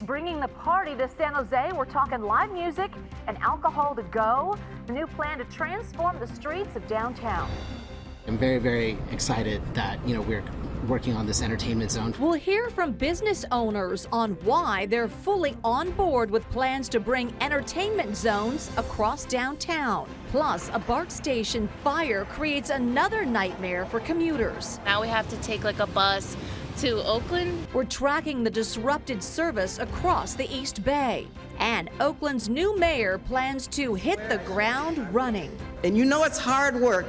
bringing the party to San Jose. We're talking live music and alcohol to go. The new plan to transform the streets of downtown. I'm very, very excited that, we're working on this entertainment zone. We'll hear from business owners on why they're fully on board with plans to bring entertainment zones across downtown. Plus, a BART station fire creates another nightmare for commuters. Now we have to take a bus to Oakland. We're tracking the disrupted service across the East Bay. And Oakland's new mayor plans to hit the ground running. And it's hard work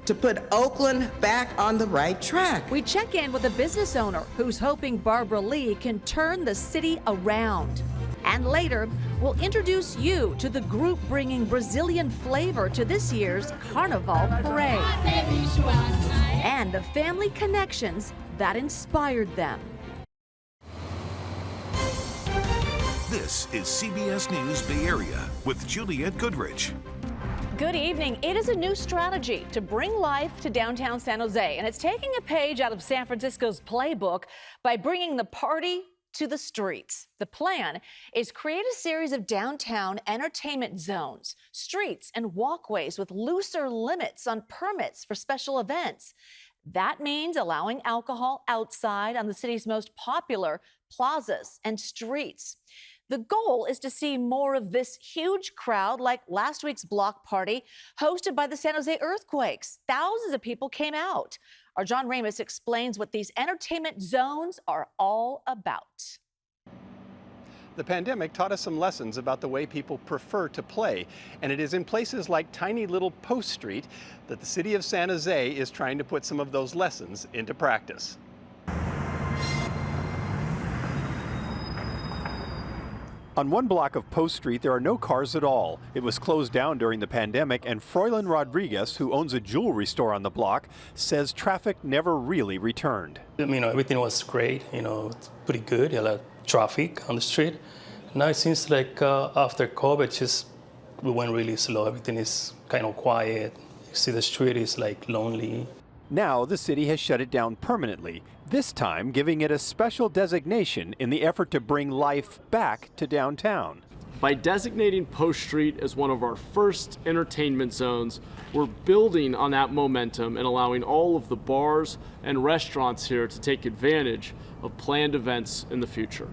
to put Oakland back on the right track. We check in with a business owner who's hoping Barbara Lee can turn the city around. And later, we'll introduce you to the group bringing Brazilian flavor to this year's Carnival Parade. And the family connections that inspired them. This is CBS News Bay Area with Juliette Goodrich. Good evening. It is a new strategy to bring life to downtown San Jose, and it's taking a page out of San Francisco's playbook by bringing the party to the streets. The plan is create a series of downtown entertainment zones, streets and walkways with looser limits on permits for special events. That means allowing alcohol outside on the city's most popular plazas and streets. The goal is to see more of this huge crowd like last week's block party hosted by the San Jose Earthquakes. Thousands of people came out. Our John Ramus explains what these entertainment zones are all about. The pandemic taught us some lessons about the way people prefer to play, and it is in places like tiny little Post Street that the city of San Jose is trying to put some of those lessons into practice. On one block of Post Street, there are no cars at all. It was closed down during the pandemic, and Froylan Rodriguez, who owns a jewelry store on the block, says traffic never really returned. Everything was great, it's pretty good, a lot of traffic on the street. Now it seems like after COVID, we went really slow. Everything is kind of quiet. You see the street is lonely. Now the city has shut it down permanently, this time giving it a special designation in the effort to bring life back to downtown. By designating Post Street as one of our first entertainment zones, we're building on that momentum and allowing all of the bars and restaurants here to take advantage of planned events in the future.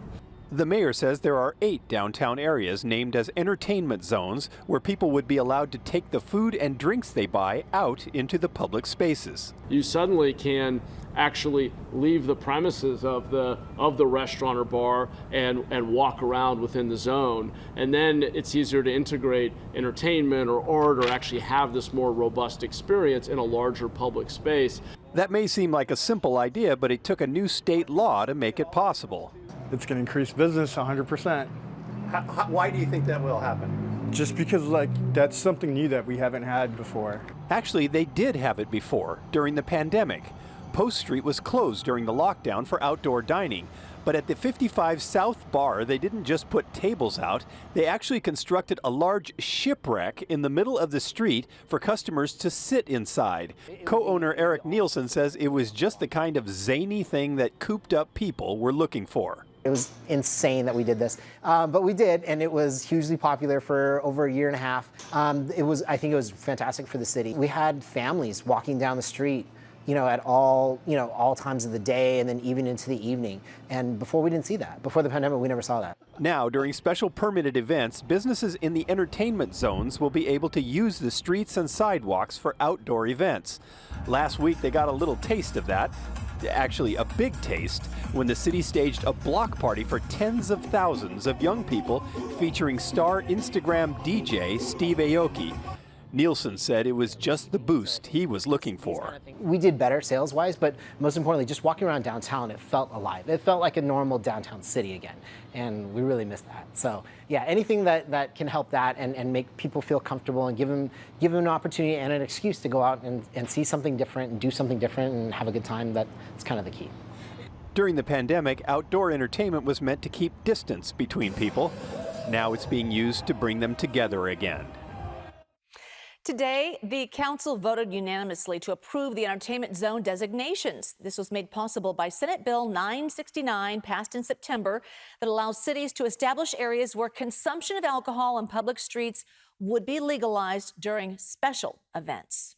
The mayor says there are 8 downtown areas named as entertainment zones where people would be allowed to take the food and drinks they buy out into the public spaces. You suddenly can actually leave the premises of the restaurant or bar and walk around within the zone. And then it's easier to integrate entertainment or art or actually have this more robust experience in a larger public space. That may seem like a simple idea, but it took a new state law to make it possible. It's going to increase business 100%. Why do you think that will happen? Just because that's something new that we haven't had before. Actually, they did have it before, during the pandemic. Post Street was closed during the lockdown for outdoor dining. But at the 55 South Bar, they didn't just put tables out, they actually constructed a large shipwreck in the middle of the street for customers to sit inside. Co-owner Eric Nielsen says it was just the kind of zany thing that cooped-up people were looking for. It was insane that we did this, but we did, and it was hugely popular for over a year and a half. I think it was fantastic for the city. We had families walking down the street, at all times of the day, and then even into the evening. And before, we didn't see that. Before the pandemic, we never saw that. Now, during special permitted events, businesses in the entertainment zones will be able to use the streets and sidewalks for outdoor events. Last week, they got a little taste of that. Actually, a big taste, when the city staged a block party for tens of thousands of young people featuring star Instagram DJ Steve Aoki. Nielsen said it was just the boost he was looking for. We did better sales-wise, but most importantly, just walking around downtown, it felt alive. It felt like a normal downtown city again, and we really missed that. So yeah, anything that can help that and make people feel comfortable and give them an opportunity and an excuse to go out and see something different and do something different and have a good time, that's kind of the key. During the pandemic, outdoor entertainment was meant to keep distance between people. Now it's being used to bring them together again. Today, the council voted unanimously to approve the entertainment zone designations. This was made possible by Senate Bill 969, passed in September, that allows cities to establish areas where consumption of alcohol on public streets would be legalized during special events.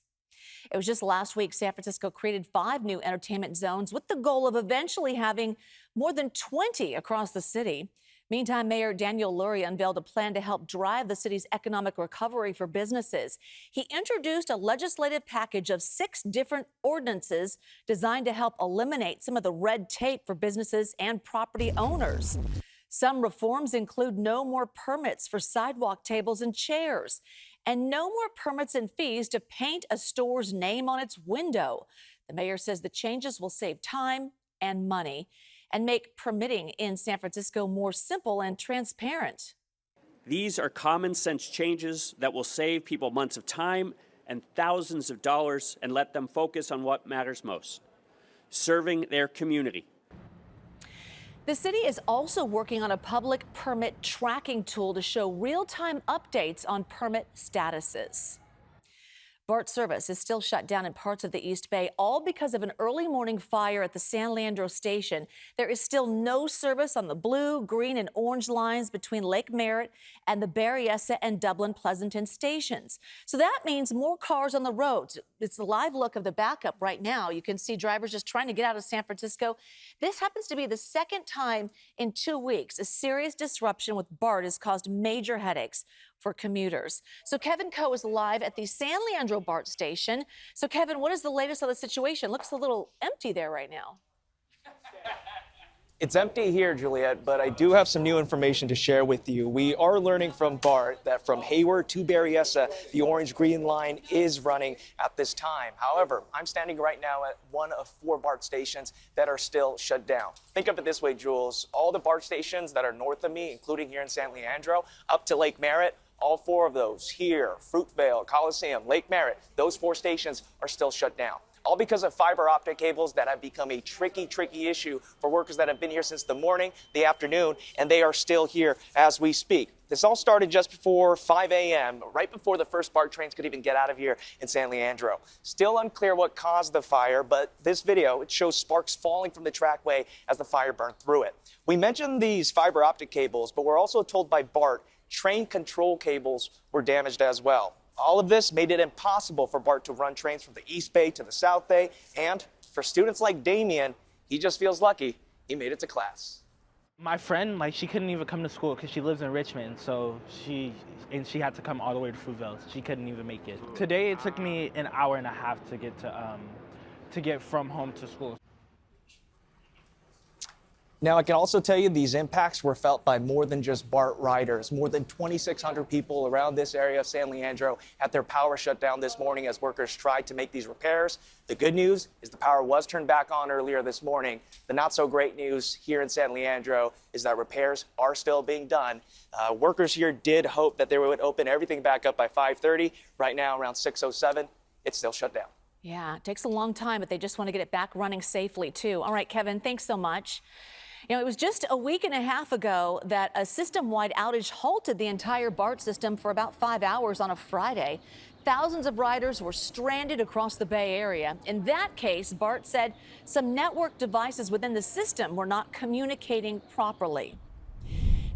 It was just last week San Francisco created 5 new entertainment zones with the goal of eventually having more than 20 across the city. Meantime, Mayor Daniel Lurie unveiled a plan to help drive the city's economic recovery for businesses. He introduced a legislative package of 6 different ordinances designed to help eliminate some of the red tape for businesses and property owners. Some reforms include no more permits for sidewalk tables and chairs, and no more permits and fees to paint a store's name on its window. The mayor says the changes will save time and money and make permitting in San Francisco more simple and transparent. These are common sense changes that will save people months of time and thousands of dollars and let them focus on what matters most, serving their community. The city is also working on a public permit tracking tool to show real-time updates on permit statuses. Bart service is still shut down in parts of the East Bay, all because of an early morning fire at the San Leandro station. There is still no service on the blue, green, and orange lines between Lake Merritt and the Berryessa and Dublin Pleasanton stations. So that means more cars on the roads. It's the live look of the backup right now. You can see drivers just trying to get out of San Francisco. This happens to be the second time in 2 weeks a serious disruption with Bart has caused major headaches for commuters. So Kevin Coe is live at the San Leandro Bart station. So Kevin, what is the latest on the situation? Looks a little empty there right now. It's empty here, Juliet, but I do have some new information to share with you. We are learning from Bart that from Hayward to Berryessa, the orange-green line is running at this time. However, I'm standing right now at one of 4 Bart stations that are still shut down. Think of it this way, Jules. All the Bart stations that are north of me, including here in San Leandro, up to Lake Merritt, all 4 of those here, Fruitvale, Coliseum, Lake Merritt, those 4 stations are still shut down. All because of fiber optic cables that have become a tricky issue for workers that have been here since the morning, the afternoon, and they are still here as we speak. This all started just before 5 a.m., right before the first BART trains could even get out of here in San Leandro. Still unclear what caused the fire, but this video, it shows sparks falling from the trackway as the fire burned through it. We mentioned these fiber optic cables, but we're also told by BART train control cables were damaged as well. All of this made it impossible for Bart to run trains from the East Bay to the South Bay, and for students like Damien, he just feels lucky he made it to class. My friend, she couldn't even come to school because she lives in Richmond, so she had to come all the way to Fruitvale. She couldn't even make it. Today it took me an hour and a half to get from home to school. Now, I can also tell you these impacts were felt by more than just BART riders. More than 2,600 people around this area of San Leandro had their power shut down this morning as workers tried to make these repairs. The good news is the power was turned back on earlier this morning. The not so great news here in San Leandro is that repairs are still being done. Workers here did hope that they would open everything back up by 5:30. Right now, around 6:07, it's still shut down. Yeah, it takes a long time, but they just want to get it back running safely, too. All right, Kevin, thanks so much. You know, it was just a week and a half ago that a system-wide outage halted the entire BART system for about 5 hours on a Friday. Thousands of riders were stranded across the Bay Area. In that case, BART said some network devices within the system were not communicating properly.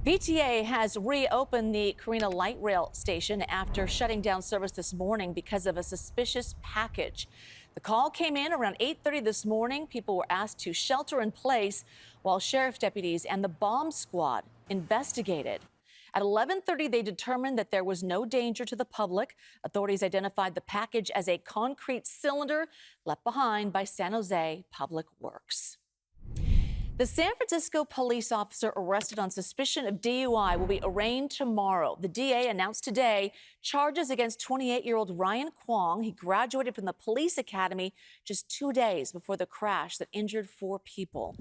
VTA has reopened the Carina Light Rail station after shutting down service this morning because of a suspicious package. The call came in around 8:30 this morning. People were asked to shelter in place while sheriff deputies and the bomb squad investigated. At 11:30, they determined that there was no danger to the public. Authorities identified the package as a concrete cylinder left behind by San Jose Public Works. The San Francisco police officer arrested on suspicion of DUI will be arraigned tomorrow. The DA announced today charges against 28-year-old Ryan Kwong. He graduated from the police academy just 2 days before the crash that injured 4 people.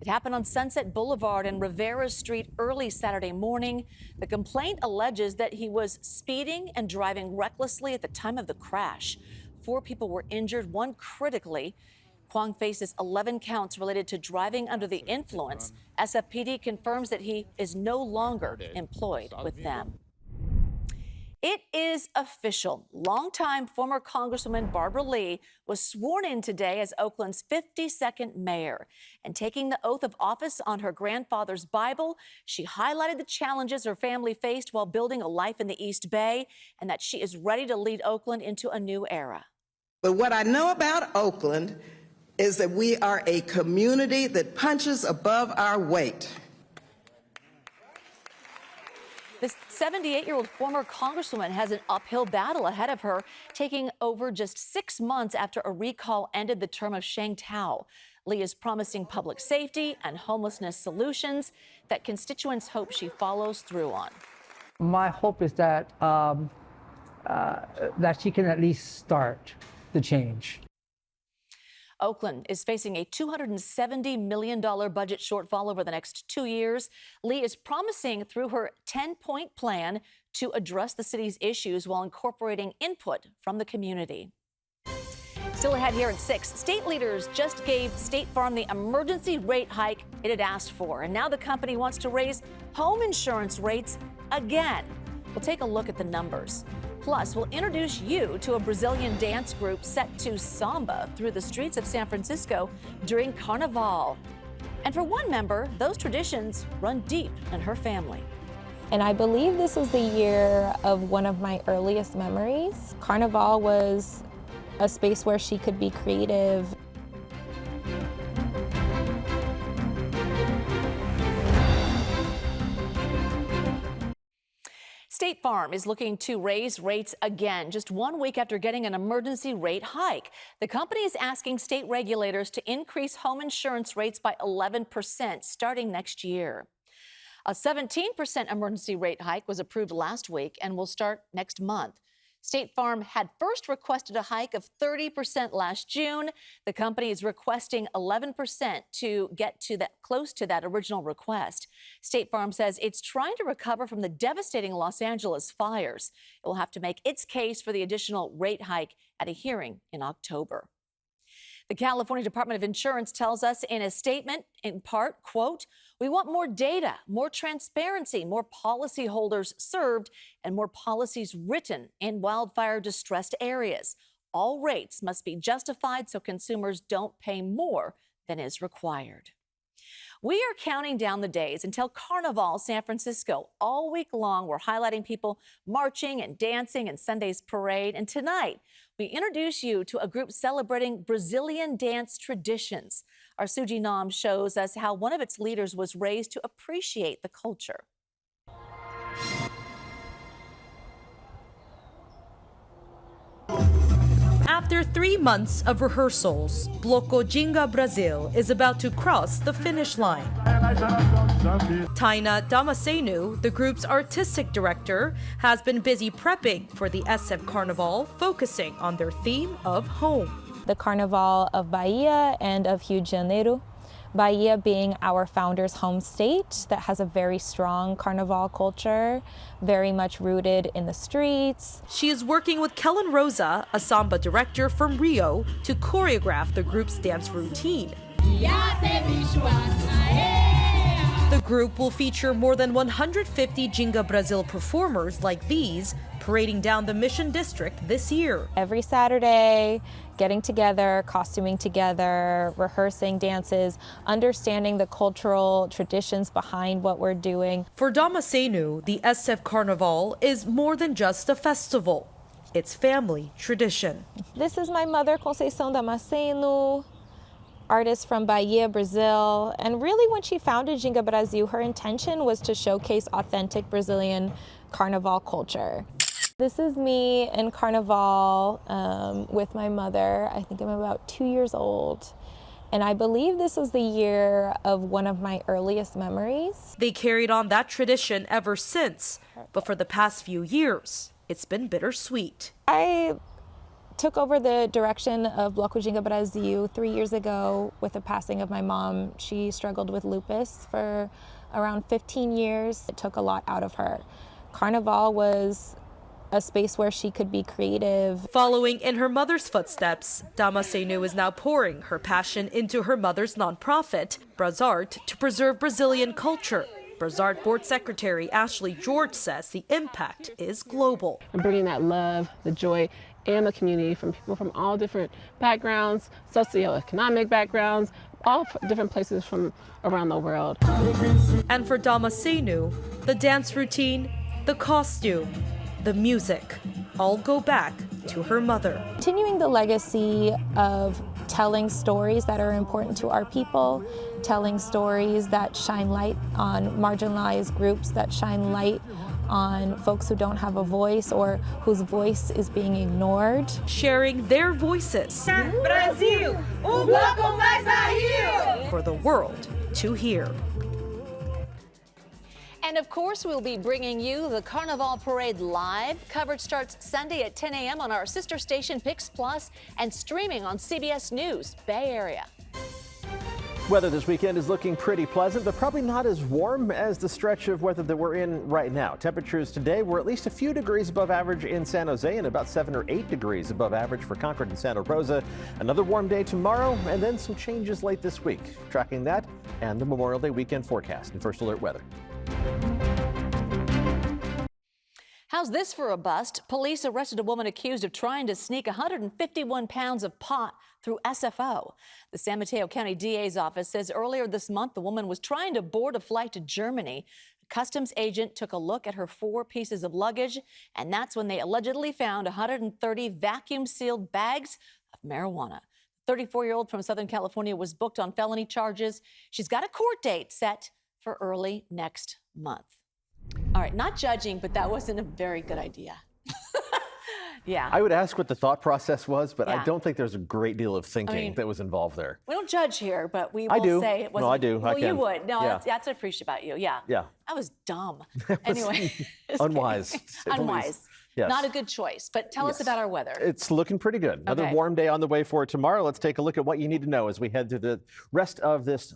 It happened on Sunset Boulevard and Rivera Street early Saturday morning. The complaint alleges that he was speeding and driving recklessly at the time of the crash. 4 people were injured, 1 critically. Kwong faces 11 counts related to driving under the influence. SFPD confirms that he is no longer employed with them. It is official. Longtime former Congresswoman Barbara Lee was sworn in today as Oakland's 52nd mayor. And taking the oath of office on her grandfather's Bible, she highlighted the challenges her family faced while building a life in the East Bay and that she is ready to lead Oakland into a new era. But what I know about Oakland is that we are a community that punches above our weight. This 78-year-old former Congresswoman has an uphill battle ahead of her, taking over just 6 months after a recall ended the term of Sheng Tao. Lee is promising public safety and homelessness solutions that constituents hope she follows through on. My hope is that that she can at least start the change. Oakland is facing a $270 million budget shortfall over the next 2 years. Lee is promising through her 10-point plan to address the city's issues while incorporating input from the community. Still ahead here at 6, state leaders just gave State Farm the emergency rate hike it had asked for, and now the company wants to raise home insurance rates again. We'll take a look at the numbers. Plus, we'll introduce you to a Brazilian dance group set to samba through the streets of San Francisco during Carnival. And for one member, those traditions run deep in her family. And I believe this is the year of one of my earliest memories. Carnival was a space where she could be creative. State Farm is looking to raise rates again, just 1 week after getting an emergency rate hike. The company is asking state regulators to increase home insurance rates by 11% starting next year. A 17% emergency rate hike was approved last week and will start next month. State Farm had first requested a hike of 30% last June. The company is requesting 11% to get to that close to that original request. State Farm says it's trying to recover from the devastating Los Angeles fires. It will have to make its case for the additional rate hike at a hearing in October. The California Department of Insurance tells us in a statement, in part, quote, "We want more data, more transparency, more policyholders served, and more policies written in wildfire distressed areas. All rates must be justified so consumers don't pay more than is required." We are counting down the days until Carnival San Francisco. All week long, we're highlighting people marching and dancing in Sunday's parade. And tonight, we introduce you to a group celebrating Brazilian dance traditions. Our Suji Nam shows us how one of its leaders was raised to appreciate the culture. After 3 months of rehearsals, Bloco Jinga Brazil is about to cross the finish line. Taina Damasceno, the group's artistic director, has been busy prepping for the SF Carnival, focusing on their theme of home. The Carnival of Bahia and of Rio de Janeiro. Bahia being our founder's home state that has a very strong Carnival culture, very much rooted in the streets. She is working with Kellen Rosa, a samba director from Rio, to choreograph the group's dance routine. The group will feature more than 150 Jinga Brazil performers like these, parading down the Mission District this year. Every Saturday, getting together, costuming together, rehearsing dances, understanding the cultural traditions behind what we're doing. For Damasceno, the SF Carnival is more than just a festival. It's family tradition. This is my mother, Conceição Damasceno, artist from Bahia, Brazil. And really when she founded Jinga Brazil, her intention was to showcase authentic Brazilian Carnival culture. This is me in Carnival with my mother. I think I'm about 2 years old. And I believe this is the year of one of my earliest memories. They carried on that tradition ever since, but for the past few years, it's been bittersweet. I took over the direction of Bloco Jinga Brazil 3 years ago with the passing of my mom. She struggled with lupus for around 15 years. It took a lot out of her. Carnival was a space where she could be creative. Following in her mother's footsteps, Damasceno is now pouring her passion into her mother's nonprofit, Brazart, to preserve Brazilian culture. Brazard Board Secretary Ashley George says the impact is global. And bringing that love, the joy, and the community from people from all different backgrounds, socioeconomic backgrounds, all different places from around the world. And for Damasceno, the dance routine, the costume, the music, all go back to her mother. Continuing the legacy of telling stories that are important to our people, telling stories that shine light on marginalized groups, that shine light on folks who don't have a voice or whose voice is being ignored. Sharing their voices Brasil, bloco mais barril. For the world to hear. And of course, we'll be bringing you the Carnival Parade live. Coverage starts Sunday at 10 a.m. on our sister station, KPIX Plus, and streaming on CBS News Bay Area. Weather this weekend is looking pretty pleasant, but probably not as warm as the stretch of weather that we're in right now. Temperatures today were at least a few degrees above average in San Jose and about 7 or 8 degrees above average for Concord and Santa Rosa. Another warm day tomorrow, and then some changes late this week. Tracking that and the Memorial Day weekend forecast and First Alert Weather. How's this for a bust? Police arrested a woman accused of trying to sneak 151 pounds of pot through SFO. The San Mateo County DA's office says earlier this month the woman was trying to board a flight to Germany. A customs agent took a look at her 4 pieces of luggage, and that's when they allegedly found 130 vacuum-sealed bags of marijuana. The 34-year-old from Southern California was booked on felony charges. She's got a court date set for early next month. All right, not judging, but that wasn't a very good idea. Yeah. I would ask what the thought process was, but Yeah. I don't think there's a great deal of thinking that was involved there. We don't judge here, but we I will do. say it wasn't. No, I do. I Well, you can. would. No, Yeah. that's what I appreciate about you. Yeah. Yeah. That was dumb. That was Anyway. unwise. to say the least. Unwise. Yes. Not a good choice, but tell us about our weather. It's looking pretty good. Another Okay. warm day on the way for tomorrow. Let's take a look at what you need to know as we head through the rest of this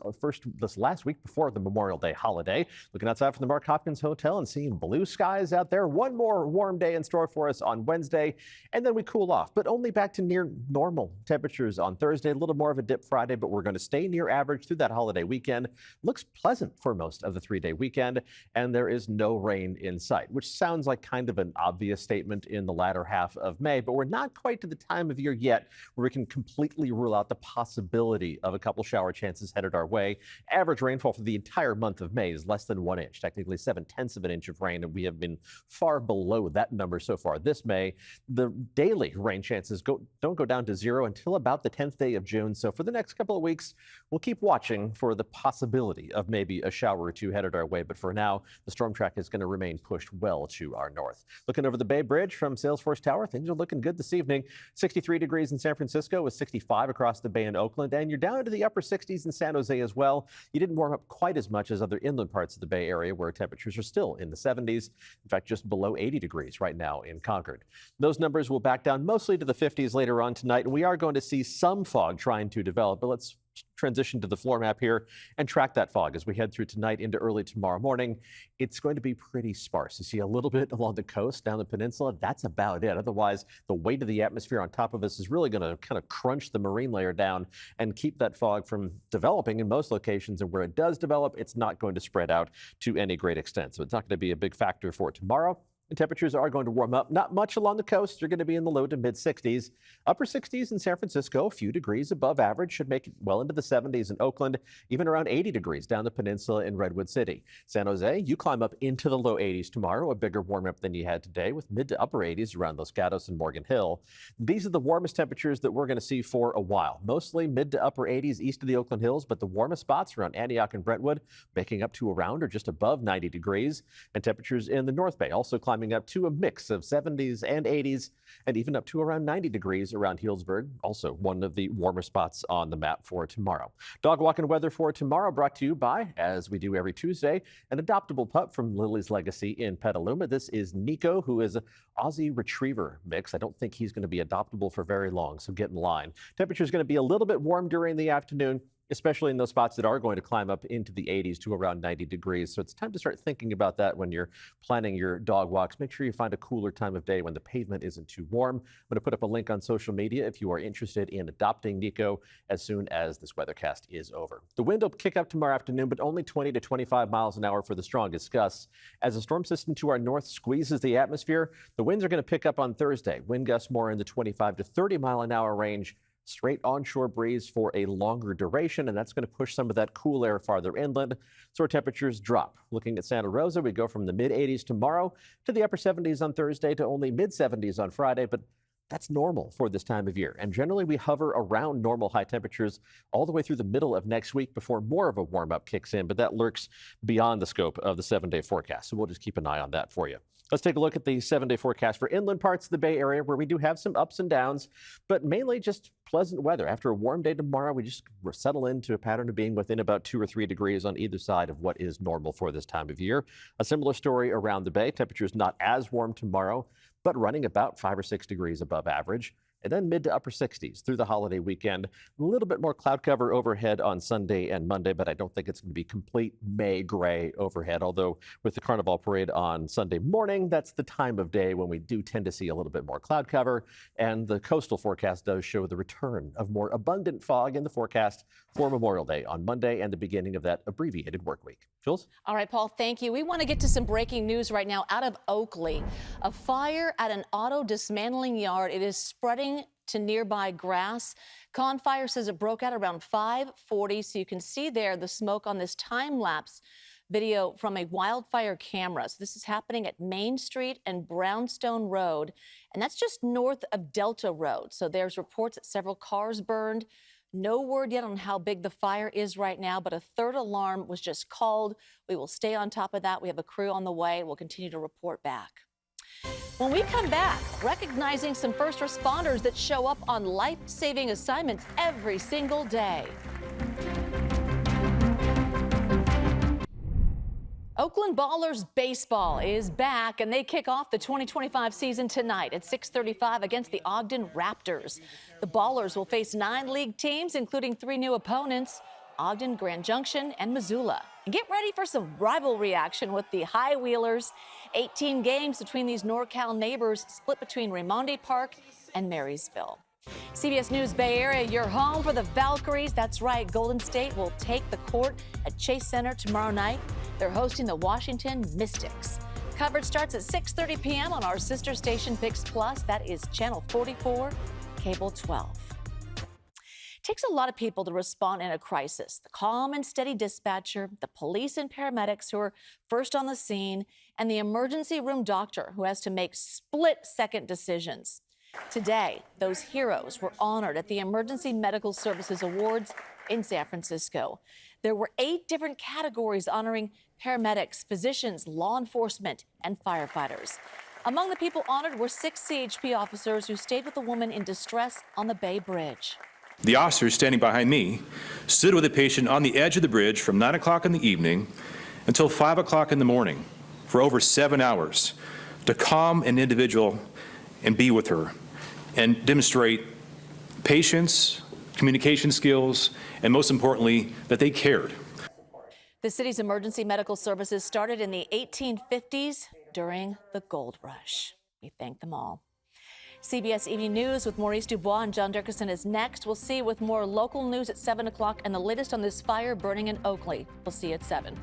last week before the Memorial Day holiday. Looking outside from the Mark Hopkins Hotel and seeing blue skies out there. One more warm day in store for us on Wednesday, and then we cool off, but only back to near normal temperatures on Thursday. A little more of a dip Friday, but we're going to stay near average through that holiday weekend. Looks pleasant for most of the 3-day weekend, and there is no rain in sight, which sounds like kind of an obvious statement in the latter half of May, but we're not quite to the time of year yet where we can completely rule out the possibility of a couple shower chances headed our way. Average rainfall for the entire month of May is less than 1 inch, technically 0.7 of an inch of rain, and we have been far below that number so far this May. The daily rain chances don't go down to 0 until about the 10th day of June, so for the next couple of weeks, we'll keep watching for the possibility of maybe a shower or two headed our way, but for now, the storm track is going to remain pushed well to our north. Looking over the Bay Bridge from Salesforce Tower, things are looking good this evening. 63 degrees in San Francisco with 65 across the Bay in Oakland, and you're down into the upper 60s in San Jose as well. You didn't warm up quite as much as other inland parts of the Bay Area where temperatures are still in the 70s. In fact, just below 80 degrees right now in Concord. Those numbers will back down mostly to the 50s later on tonight, and we are going to see some fog trying to develop, but let's transition to the floor map here and track that fog as we head through tonight into early tomorrow morning. It's going to be pretty sparse. You see a little bit along the coast, down the peninsula. That's about it. Otherwise, the weight of the atmosphere on top of us is really going to kind of crunch the marine layer down and keep that fog from developing in most locations. And where it does develop, it's not going to spread out to any great extent. So it's not going to be a big factor for tomorrow. The temperatures are going to warm up. Not much along the coast. You're going to be in the low to mid 60s. Upper 60s in San Francisco, a few degrees above average. Should make it well into the 70s in Oakland, even around 80 degrees down the peninsula in Redwood City. San Jose, you climb up into the low 80s tomorrow, a bigger warm up than you had today with mid to upper 80s around Los Gatos and Morgan Hill. These are the warmest temperatures that we're going to see for a while. Mostly mid to upper 80s east of the Oakland Hills, but the warmest spots around Antioch and Brentwood, making up to around or just above 90 degrees. And temperatures in the North Bay also climbing up to a mix of 70s and 80s, and even up to around 90 degrees around Healdsburg, also one of the warmer spots on the map for tomorrow. Dog walking weather for tomorrow brought to you by, as we do every Tuesday, an adoptable pup from Lily's Legacy in Petaluma. This is Nico, who is an Aussie Retriever mix. I don't think he's going to be adoptable for very long, so get in line. Temperature is going to be a little bit warm during the afternoon. especially in those spots that are going to climb up into the 80s to around 90 degrees. So it's time to start thinking about that when you're planning your dog walks. Make sure you find a cooler time of day when the pavement isn't too warm. I'm going to put up a link on social media if you are interested in adopting Nico as soon as this weathercast is over. The wind will kick up tomorrow afternoon, but only 20 to 25 miles an hour for the strongest gusts. As a storm system to our north squeezes the atmosphere, the winds are going to pick up on Thursday. Wind gusts more in the 25 to 30 mile an hour range. Straight onshore breeze for a longer duration, and that's going to push some of that cool air farther inland, so our temperatures drop. Looking at Santa Rosa, we go from the mid-80s tomorrow to the upper 70s on Thursday to only mid-70s on Friday, but that's normal for this time of year. And generally, we hover around normal high temperatures all the way through the middle of next week before more of a warm-up kicks in, but that lurks beyond the scope of the 7-day forecast, so we'll just keep an eye on that for you. Let's take a look at the 7-day forecast for inland parts of the Bay Area, where we do have some ups and downs, but mainly just pleasant weather. After a warm day tomorrow, we just settle into a pattern of being within about 2 or 3 degrees on either side of what is normal for this time of year. A similar story around the Bay. Temperatures not as warm tomorrow, but running about 5 or 6 degrees above average. And then mid to upper 60s through the holiday weekend. A little bit more cloud cover overhead on Sunday and Monday, but I don't think it's going to be complete May gray overhead. Although with the Carnival Parade on Sunday morning, that's the time of day when we do tend to see a little bit more cloud cover. And the coastal forecast does show the return of more abundant fog in the forecast for Memorial Day on Monday and the beginning of that abbreviated work week. Jules? All right, Paul, thank you. We want to get to some breaking news right now out of Oakley. A fire at an auto dismantling yard. It is spreading to nearby grass. Con Fire says it broke out around 5:40, so you can see there the smoke on this time-lapse video from a wildfire camera. So this is happening at Main Street and Brownstone Road, and that's just north of Delta Road. So there's reports that several cars burned. No word yet on how big the fire is right now, but a third alarm was just called. We will stay on top of that. We have a crew on the way. We'll continue to report back. When we come back, recognizing some first responders that show up on life-saving assignments every single day. Oakland Ballers baseball is back, and they kick off the 2025 season tonight at 6:35 against the Ogden Raptors. The Ballers will face 9 league teams, including 3 new opponents, Ogden, Grand Junction, and Missoula. And get ready for some rivalry action with the High Wheelers. 18 games between these NorCal neighbors, split between Raimondi Park and Marysville. CBS News Bay Area, your home for the Valkyries. That's right, Golden State will take the court at Chase Center tomorrow night. They're hosting the Washington Mystics. Coverage starts at 6:30 p.m. on our sister station, PIX Plus. That is Channel 44, Cable 12. It takes a lot of people to respond in a crisis. The calm and steady dispatcher, the police and paramedics who are first on the scene, and the emergency room doctor who has to make split-second decisions. Today, those heroes were honored at the Emergency Medical Services Awards in San Francisco. There were 8 different categories honoring paramedics, physicians, law enforcement, and firefighters. Among the people honored were 6 CHP officers who stayed with a woman in distress on the Bay Bridge. The officer standing behind me stood with a patient on the edge of the bridge from 9 o'clock in the evening until 5 o'clock in the morning for over 7 hours to calm an individual and be with her and demonstrate patience, communication skills, and most importantly, that they cared. The city's emergency medical services started in the 1850s during the gold rush. We thank them all. CBS Evening News with Maurice Dubois and John Dickerson is next. We'll see you with more local news at 7 o'clock and the latest on this fire burning in Oakley. We'll see you at 7.